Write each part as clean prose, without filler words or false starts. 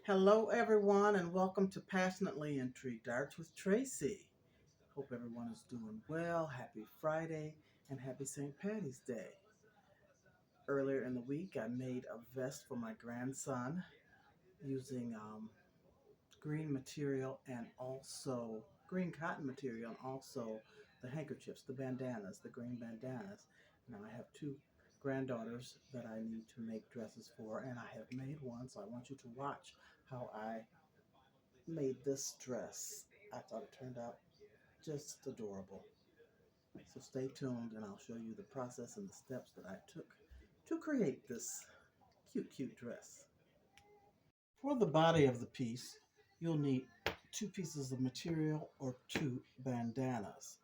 Hello, everyone, and welcome to Passionately Intrigued Arts with Tracy. Hope everyone is doing well. Happy Friday and happy St. Patty's Day. Earlier in the week, I made a vest for my grandson using green material and also green cotton material, and also the handkerchiefs, the bandanas, the green bandanas. Now, I have two granddaughters that I need to make dresses for, and I have made one, so I want you to watch how I made this dress. I thought it turned out just adorable. So stay tuned and I'll show you the process and the steps that I took to create this cute dress. For the body of the piece, you'll need two pieces of material or two bandanas.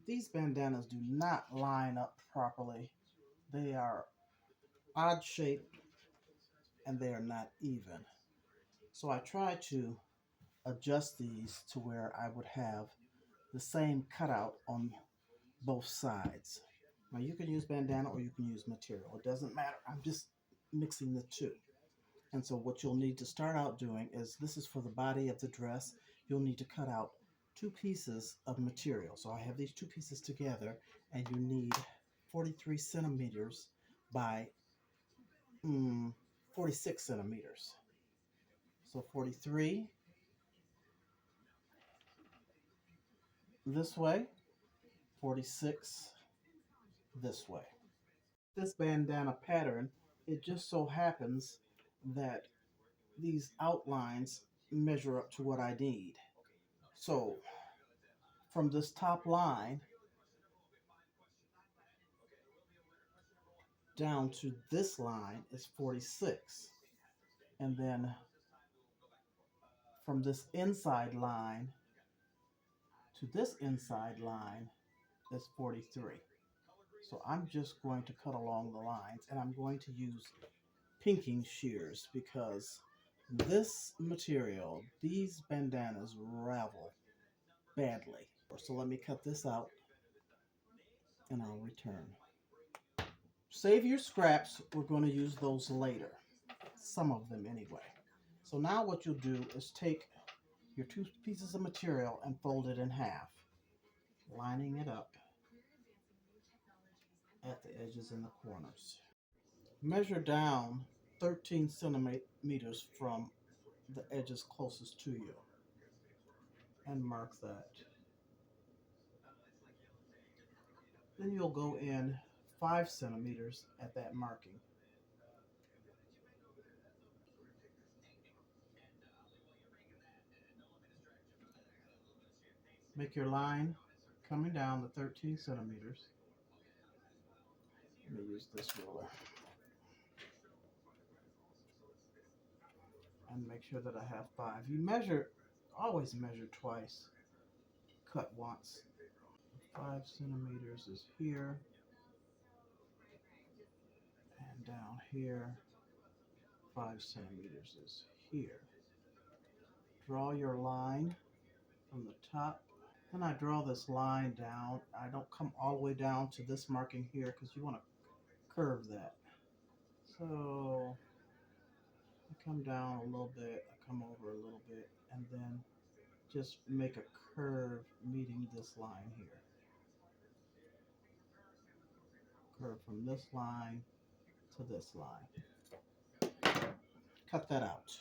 These bandanas do not line up properly. They are odd shaped and they are not even. So I try to adjust these to where I would have the same cutout on both sides. Now you can use bandana or you can use material. It doesn't matter. I'm just mixing the two. And so what you'll need to start out doing is this is for the body of the dress. You'll need to cut out two pieces of material. So I have these two pieces together and you need 43 centimeters by 46 centimeters. So 43 this way, 46 this way. This bandana pattern, it just so happens that these outlines measure up to what I need. So from this top line down to this line is 46. And then from this inside line to this inside line is 43. So I'm just going to cut along the lines and I'm going to use pinking shears because this material, these bandanas ravel badly. So let me cut this out and I'll return. Save your scraps. We're going to use those later. Some of them anyway. So now what you'll do is take your two pieces of material and fold it in half, lining it up at the edges and the corners. Measure down 13 centimeters from the edges closest to you and mark that. Then you'll go in 5 centimeters at that marking. Make your line coming down the 13 centimeters. Let me use this ruler. And make sure that I have 5. You measure, always measure twice, cut once. 5 centimeters is here, and down here, 5 centimeters is here. Draw your line from the top. Then I draw this line down. I don't come all the way down to this marking here because you want to curve that. So I come down a little bit, I come over a little bit, and then just make a curve meeting this line here. Curve from this line to this line. Cut that out.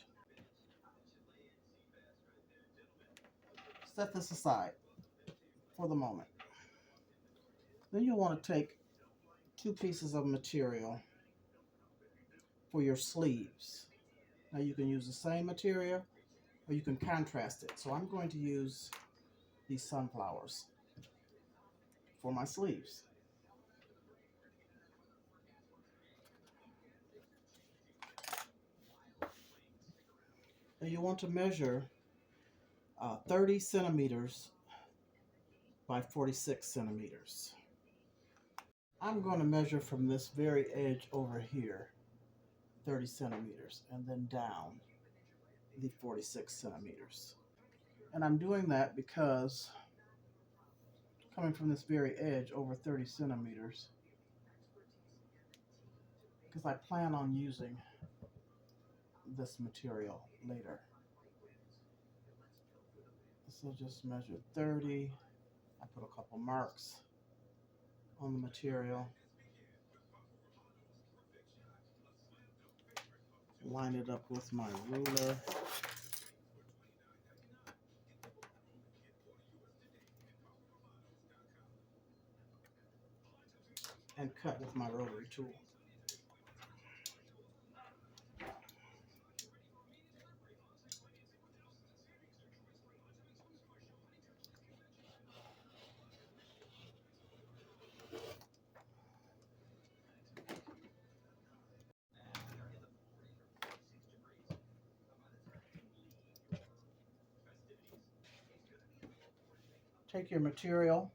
Set this aside for the moment. Then you want to take two pieces of material for your sleeves. Now you can use the same material or you can contrast it. So I'm going to use these sunflowers for my sleeves. And you want to measure 30 centimeters by 46 centimeters. I'm going to measure from this very edge over here 30 centimeters and then down the 46 centimeters. And I'm doing that because coming from this very edge over 30 centimeters, because I plan on using this material later. So just measure 30. I put a couple marks on the material. Line it up with my ruler. And cut with my rotary tool. Take your material,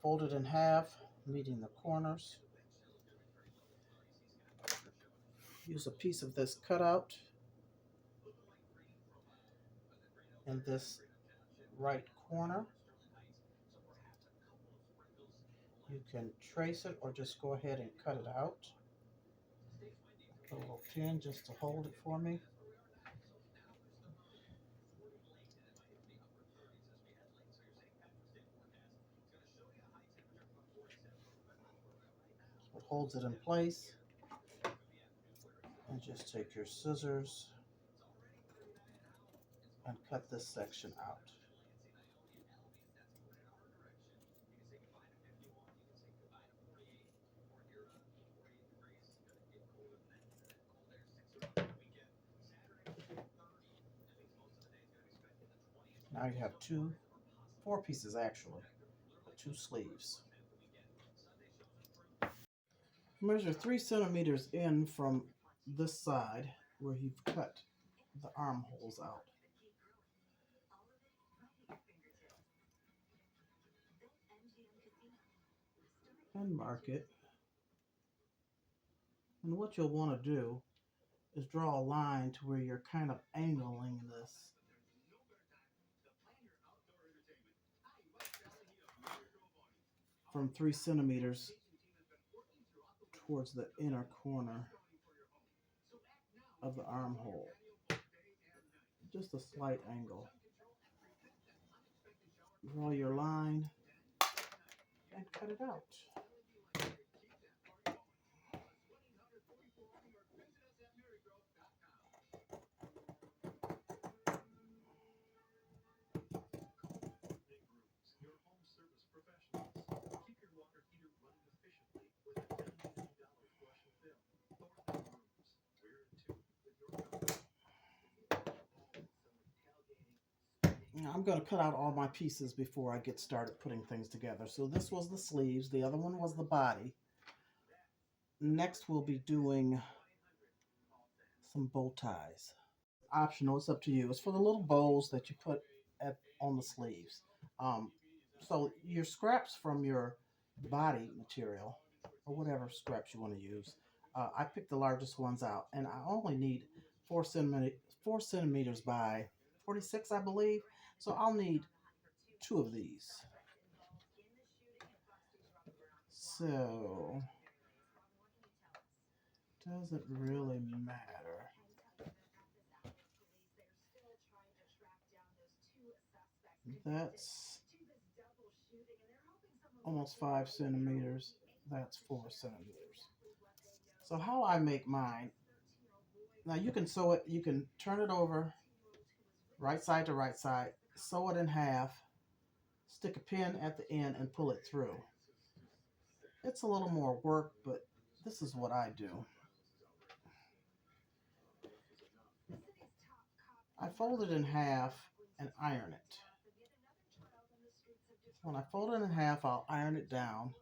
fold it in half, meeting the corners. Use a piece of this cutout in this right corner. You can trace it or just go ahead and cut it out. Put a little pin just to hold it for me. It holds it in place. And just take your scissors and cut this section out. Now you have four pieces actually, 2 sleeves. Measure 3 centimeters in from this side where you've cut the armholes out. And mark it. And what you'll want to do is draw a line to where you're kind of angling this. From 3 centimeters towards the inner corner of the armhole. Just a slight angle. Draw your line and cut it out. Now I'm going to cut out all my pieces before I get started putting things together. So this was the sleeves. The other one was the body. Next we'll be doing some bow ties. Optional, it's up to you. It's for the little bows that you put on the sleeves. So your scraps from your body material, or whatever scraps you want to use, I picked the largest ones out, and I only need 4 centimeters by 46, I believe. So I'll need 2 of these. So doesn't really matter. That's almost 5 centimeters. That's 4 centimeters. So how I make mine, now you can sew it, you can turn it over right side to right side, sew it in half, stick a pin at the end and pull it through. It's a little more work, but this is what I do. I fold it in half and iron it. When I fold it in half, I'll iron it down.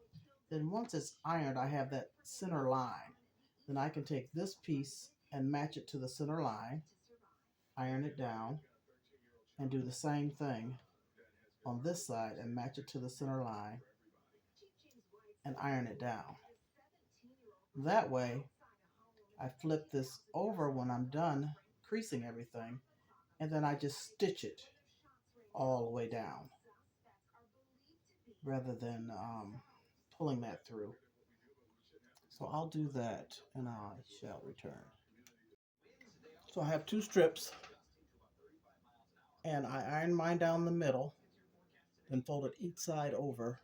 Then once it's ironed, I have that center line. Then I can take this piece and match it to the center line, iron it down, and do the same thing on this side and match it to the center line and iron it down. That way, I flip this over when I'm done creasing everything, and then I just stitch it all the way down rather than pulling that through. So I'll do that and I shall return. So I have two strips, and I ironed mine down the middle, then folded each side over,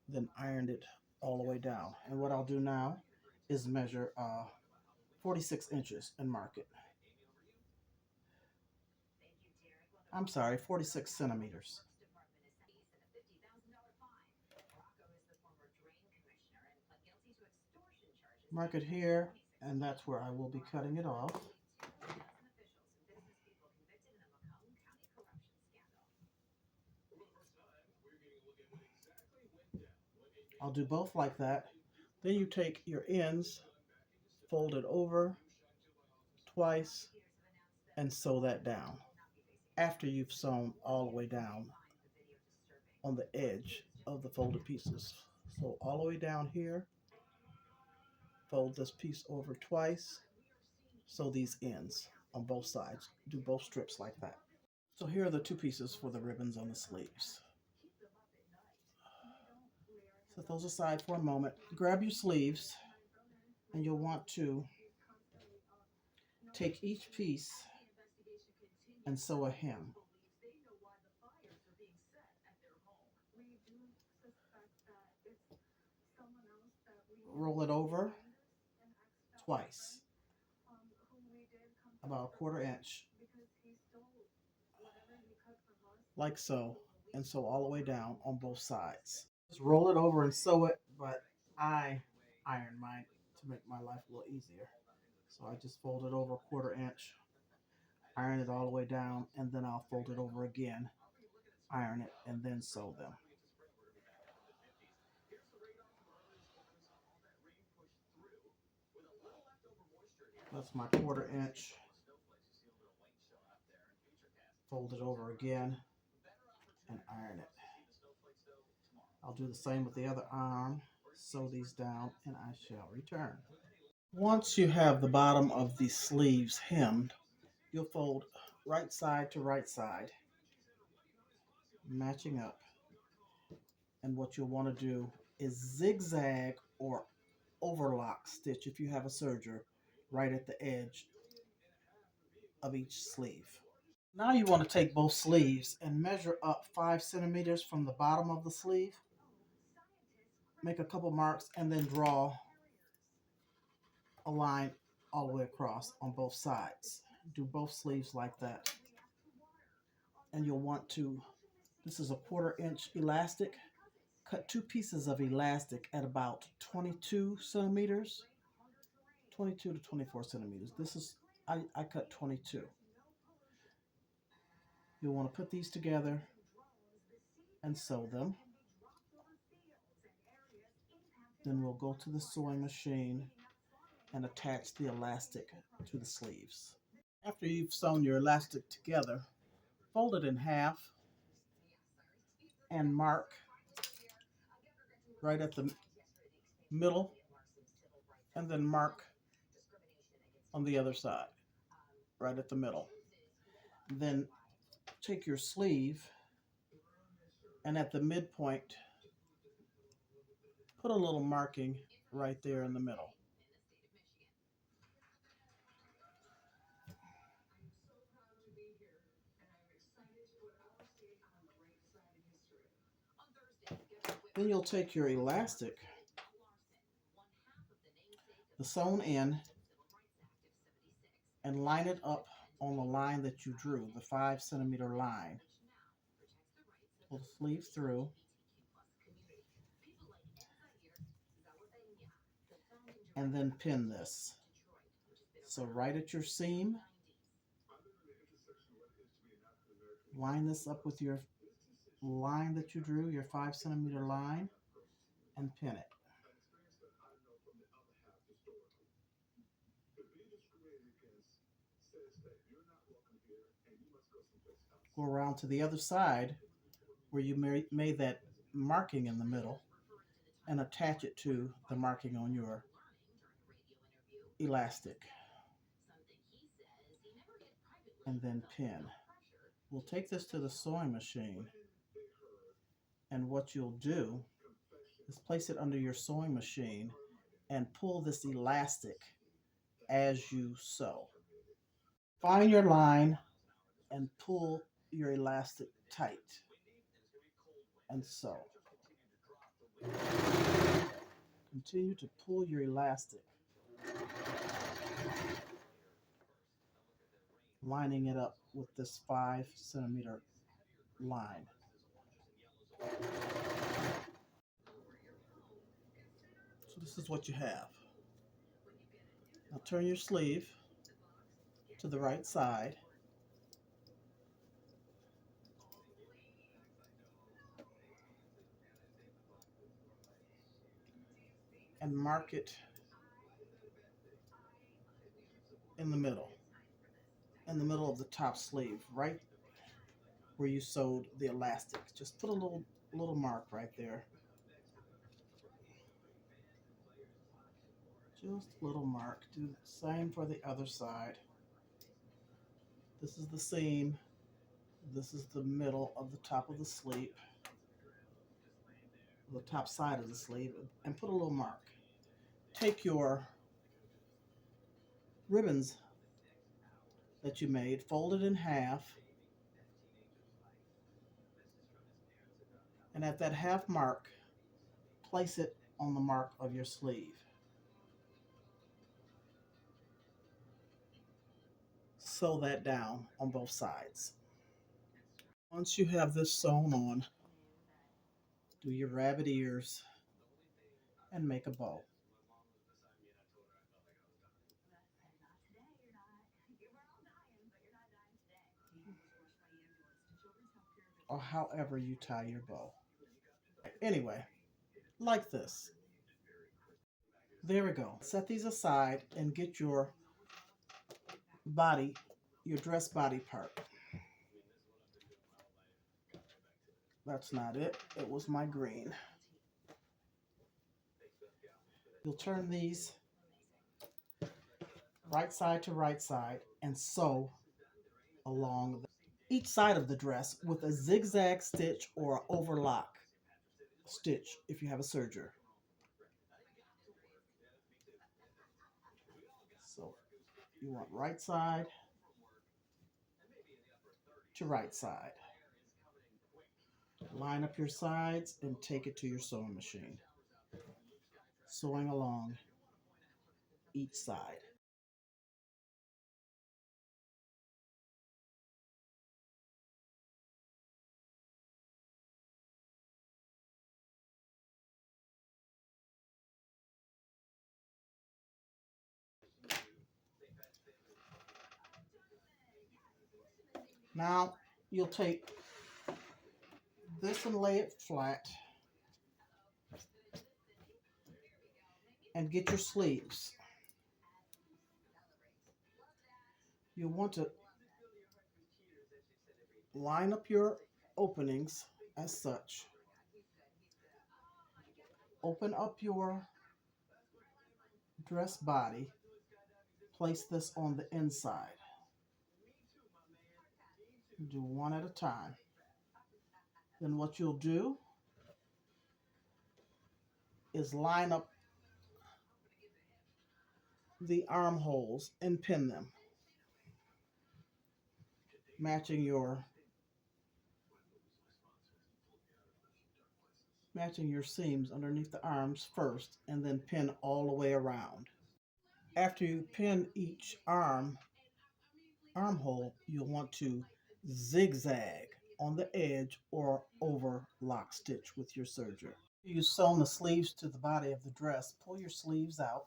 then ironed it all the way down. And what I'll do now is measure 46 inches and mark it. I'm sorry, 46 centimeters. Mark it here, and that's where I will be cutting it off. I'll do both like that. Then you take your ends, fold it over twice, and sew that down. After you've sewn all the way down on the edge of the folded pieces. So all the way down here, fold this piece over twice, sew these ends on both sides. Do both strips like that. So here are the two pieces for the ribbons on the sleeves. Set those aside for a moment. Grab your sleeves, and you'll want to take each piece and sew a hem. Roll it over twice, about a 1/4 inch, like so, and sew all the way down on both sides. Just roll it over and sew it, but I iron mine to make my life a little easier. So I just fold it over a 1/4 inch, iron it all the way down, and then I'll fold it over again, iron it, and then sew them. That's my 1/4 inch. Fold it over again and iron it. I'll do the same with the other arm. Sew these down, and I shall return. Once you have the bottom of the sleeves hemmed, you'll fold right side to right side, matching up. And what you'll want to do is zigzag or overlock stitch, if you have a serger, right at the edge of each sleeve. Now you want to take both sleeves and measure up 5 centimeters from the bottom of the sleeve. Make a couple marks and then draw a line all the way across on both sides. Do both sleeves like that. And you'll want to, this is a 1/4 inch elastic. Cut two pieces of elastic at about 22 centimeters, 22 to 24 centimeters. This is, I cut 22. You'll want to put these together and sew them. Then we'll go to the sewing machine and attach the elastic to the sleeves. After you've sewn your elastic together, fold it in half and mark right at the middle, and then mark on the other side, right at the middle. Then take your sleeve and at the midpoint, put a little marking right there in the middle. Then you'll take your elastic, the sewn in, and line it up on the line that you drew, the 5 centimeter line. Pull the sleeve through. And then pin this. So right at your seam, line this up with your line that you drew, your 5 centimeter line, and pin it. Go around to the other side where you made that marking in the middle and attach it to the marking on your elastic. And then pin. We'll take this to the sewing machine, and what you'll do is place it under your sewing machine and pull this elastic as you sew. Find your line and pull your elastic tight and sew. Continue to pull your elastic, lining it up with this 5 centimeter line. So this is what you have. Now turn your sleeve to the right side and mark it in the middle of the top sleeve, right where you sewed the elastic. Just put a little mark right there. Just a little mark. Do the same for the other side. This is the seam. This is the middle of the top of the sleeve, the top side of the sleeve, and put a little mark. Take your ribbons that you made, fold it in half, and at that half mark, place it on the mark of your sleeve. Sew that down on both sides. Once you have this sewn on, do your rabbit ears and make a bow. Or however you tie your bow. Anyway, like this. There we go. Set these aside and get your body, your dress body part. That's not it. It was my green. You'll turn these right side to right side and sew along each side of the dress with a zigzag stitch or an overlock stitch if you have a serger. So you want right side to right side. Line up your sides and take it to your sewing machine. Sewing along each side. Now you'll take this and lay it flat and get your sleeves. You want to line up your openings as such. Open up your dress body. Place this on the inside. Do one at a time. Then what you'll do is line up the armholes and pin them, matching your seams underneath the arms first, and then pin all the way around. After you pin each armhole, you'll want to zigzag on the edge or overlock stitch with your serger. You sewn the sleeves to the body of the dress. Pull your sleeves out.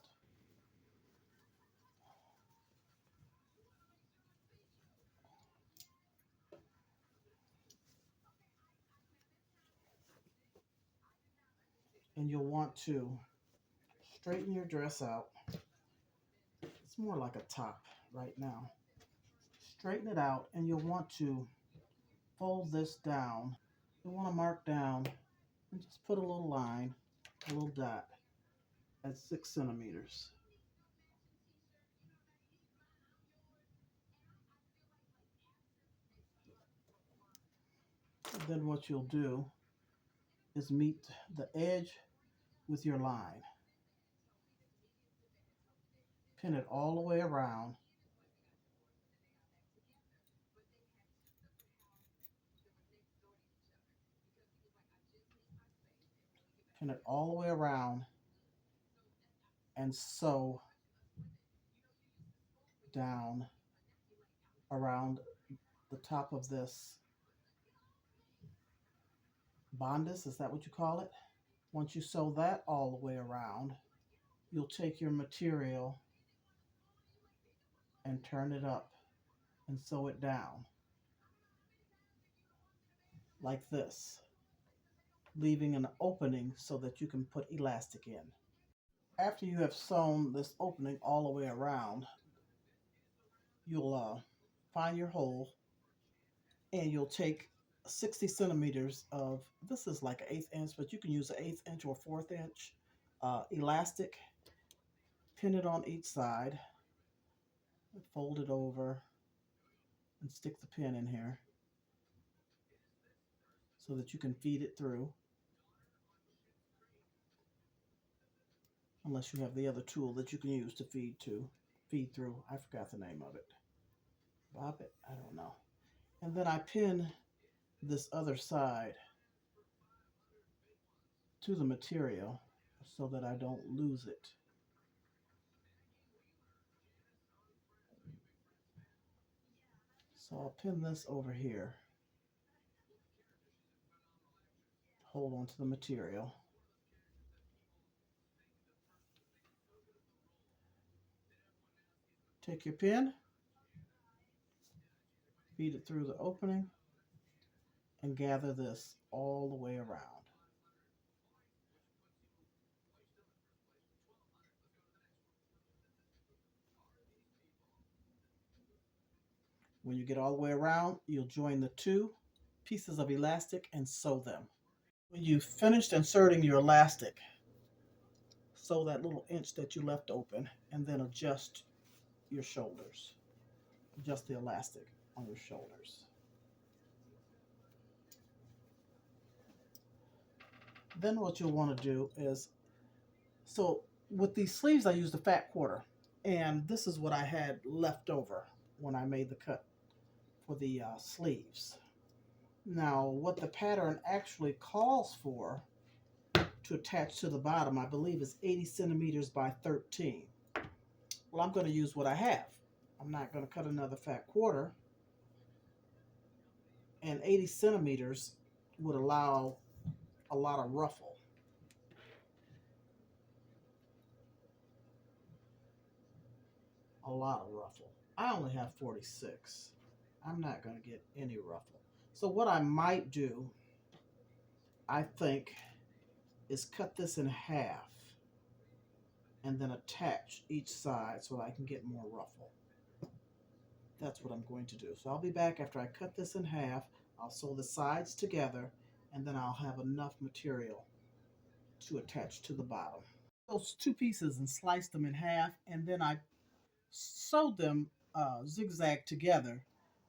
And you'll want to straighten your dress out. It's more like a top right now. Straighten it out, and you'll want to fold this down. You want to mark down and just put a little line, a little dot at 6 centimeters. Then what you'll do is meet the edge with your line. Pin it all the way around Pin it all the way around and sew down around the top of this bondus. Is that what you call it? Once you sew that all the way around, you'll take your material and turn it up and sew it down like this, leaving an opening so that you can put elastic in. After you have sewn this opening all the way around, you'll find your hole and you'll take 60 centimeters of, this is like an eighth inch, but you can use an eighth inch or fourth inch elastic, pin it on each side, fold it over, and stick the pin in here so that you can feed it through. Unless you have the other tool that you can use to feed through. I forgot the name of it. Bob it? I don't know. And then I pin this other side to the material so that I don't lose it. So I'll pin this over here. Hold on to the material. Take your pin, feed it through the opening, and gather this all the way around. When you get all the way around, you'll join the two pieces of elastic and sew them. When you've finished inserting your elastic, sew that little inch that you left open and then adjust your shoulders. Adjust the elastic on your shoulders. Then what you'll want to do is, so with these sleeves I used a fat quarter, and this is what I had left over when I made the cut for the sleeves. Now what the pattern actually calls for to attach to the bottom, I believe, is 80 centimeters by 13. Well, I'm going to use what I have. I'm not going to cut another fat quarter, and 80 centimeters would allow a lot of ruffle. A lot of ruffle. I only have 46. I'm not going to get any ruffle. So what I might do, I think, is cut this in half and then attach each side so I can get more ruffle. That's what I'm going to do. So I'll be back after I cut this in half. I'll sew the sides together, and then I'll have enough material to attach to the bottom. Those two pieces and sliced them in half, and then I sewed them zigzag together,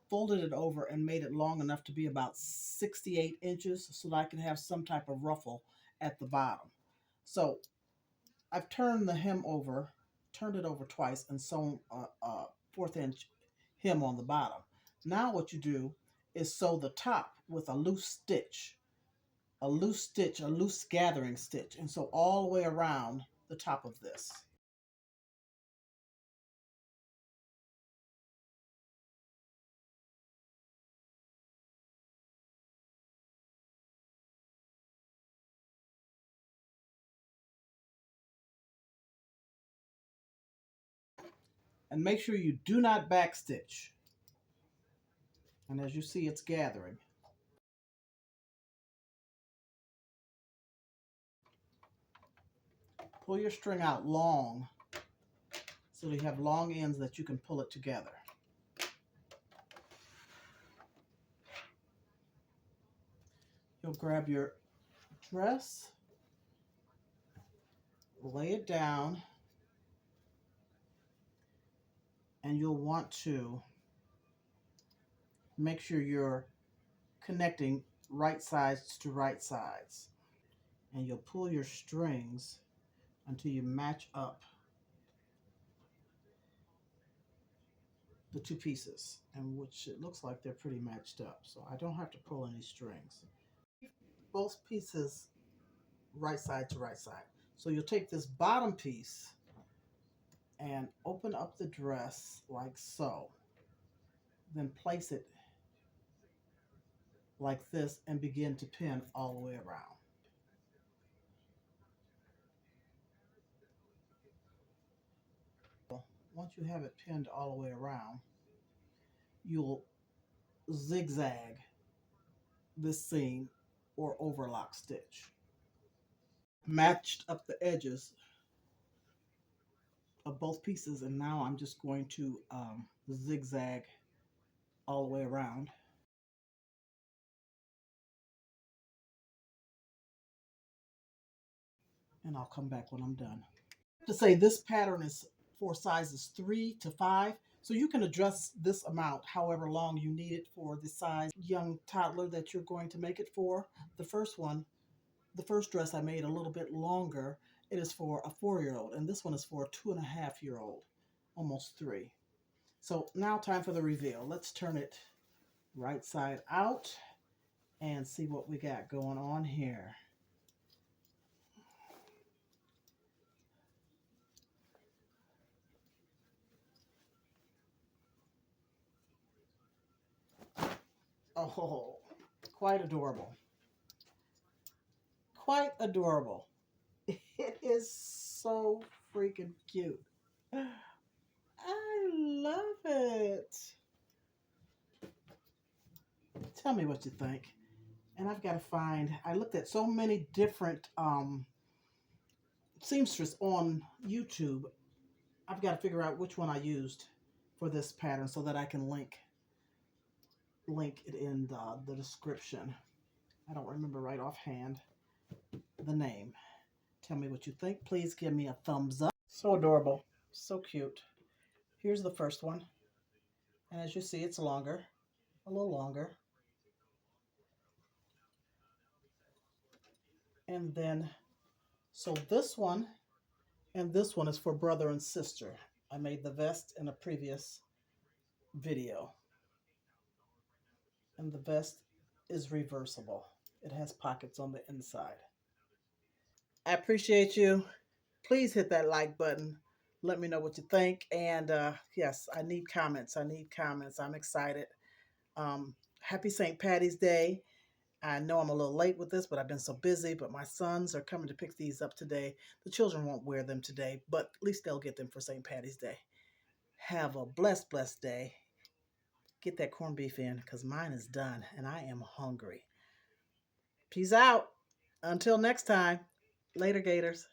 folded it over, and made it long enough to be about 68 inches so that I can have some type of ruffle at the bottom. So I've turned the hem over, turned it over twice, and sewn a fourth inch hem on the bottom. Now what you do is sew the top with a loose stitch, a loose gathering stitch, and sew all the way around the top of this. And make sure you do not backstitch. And as you see, it's gathering. Pull your string out long so you have long ends that you can pull it together. You'll grab your dress, lay it down, and you'll want to make sure you're connecting right sides to right sides. And you'll pull your strings until you match up the two pieces, and which it looks like they're pretty matched up. So I don't have to pull any strings. Both pieces right side to right side. So you'll take this bottom piece and open up the dress like so. Then place it like this and begin to pin all the way around. Once you have it pinned all the way around, you'll zigzag this seam or overlock stitch. Matched up the edges of both pieces, and now I'm just going to zigzag all the way around. And I'll come back when I'm done. To say this pattern is for sizes 3 to 5, so you can adjust this amount however long you need it for the size young toddler that you're going to make it for. The first one, the first dress I made a little bit longer. It is for a 4-year-old, and this one is for a 2.5-year-old, almost 3. So now time for the reveal. Let's turn it right side out and see what we got going on here. Oh, quite adorable. Quite adorable. It is so freaking cute. I love it. Tell me what you think. And I've got to find, I looked at so many different seamstress on YouTube. I've got to figure out which one I used for this pattern so that I can link it in the description. I don't remember right offhand the name. Tell me what you think. Please give me a thumbs up. So adorable. So cute. Here's the first one. And as you see, it's longer. A little longer. And then, so this one and this one is for brother and sister. I made the vest in a previous video. And the vest is reversible. It has pockets on the inside. I appreciate you. Please hit that like button. Let me know what you think. And yes, I need comments. I need comments. I'm excited. Happy St. Patty's Day. I know I'm a little late with this, but I've been so busy. But my sons are coming to pick these up today. The children won't wear them today, but at least they'll get them for St. Patty's Day. Have a blessed, blessed day. Get that corned beef in because mine is done and I am hungry. Peace out. Until next time. Later, Gators.